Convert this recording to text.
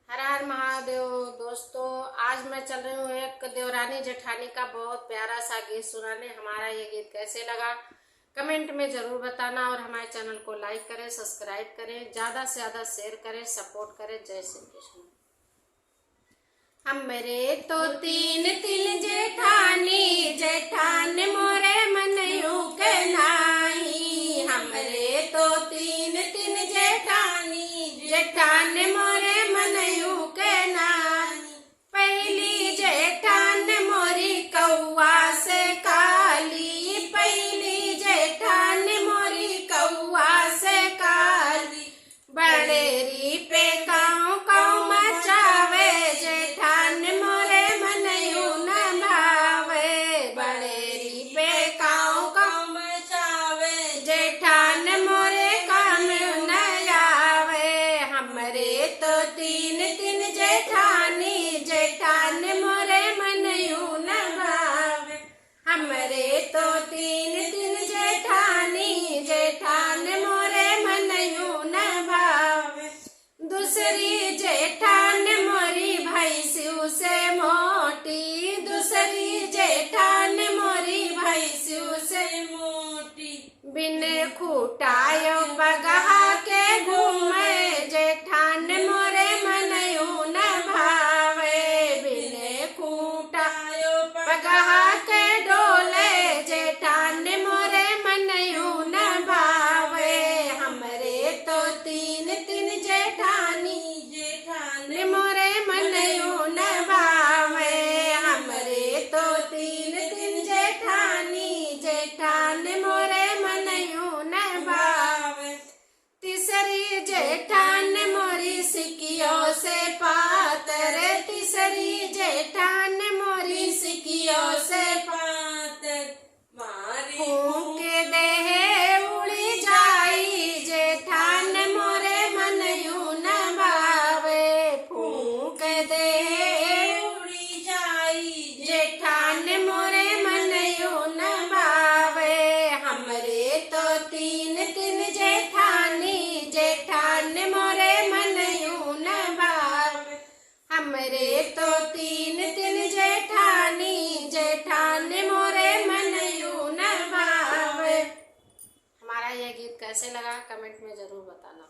हर हर महादेव। दोस्तों, आज मैं चल रही हूँ एक देवरानी जेठानी का बहुत प्यारा सा गीत सुनाने। हमारा ये गीत कैसे लगा कमेंट में जरूर बताना और हमारे चैनल को लाइक करें, सब्सक्राइब करें, ज्यादा से ज्यादा शेयर करें, सपोर्ट करें। जय श्री कृष्ण। हमरे तो तीन तीन जेठानी, जेठान मोरे मनयू के नाही। हमरे तो तीन तीन जेठानी, जेठान मोरे मनयू के नाही। पहली जेठान मोरी कौआ से काली, पहली जेठान मोरी कौआ से काली। बड़ेरी पे काऊ काऊ मचावे, जेठान मोरे मनयू न भावे। बड़ेरी पे काऊ काऊ मचावे, जेठान मोरे काम न आवे। हमरे तो तीन तीन जेठानी, जेठान मोरे मनयू न भावे। हमरे तो तीन तीन जेठानी, जेठान मोरे मनयू न भावे। दूसरी जेठान मोरी भैंसू से मोटी, दूसरी जेठान मोरी भैंसू से मोटी। बिन खूटायो बगहा के घूमे, जेठान मोरे मनयू न भावे। बिन खूटायो बगहा के डोले, जेठान मोरे मनयू न भावे। हमरे तो तीन तीन जेठानी, जेठान मोरे मनयू न भावे। हमरे तो तीन तीन जेठानी, जेठान मोरे मनयू न भावे। तीसरी जेठान मोरी सिकियों से पातर, तीसरी जेठान मोरी सिकियों से पातर। फूंक दे उड़ी जाई, जेठान मोरे मनयू न भावे। फूंक दे उड़ी जाई, जेठान मोरे मनयू न भावे। हमरे तो तीन तीन जेठानी, जेठान मोरे मनयू न भावे। हमरे तो तीन तीन जेठानी, जेठान मोरे मनयू न भावे। हमारा यह गीत कैसे लगा कमेंट में जरूर बताना।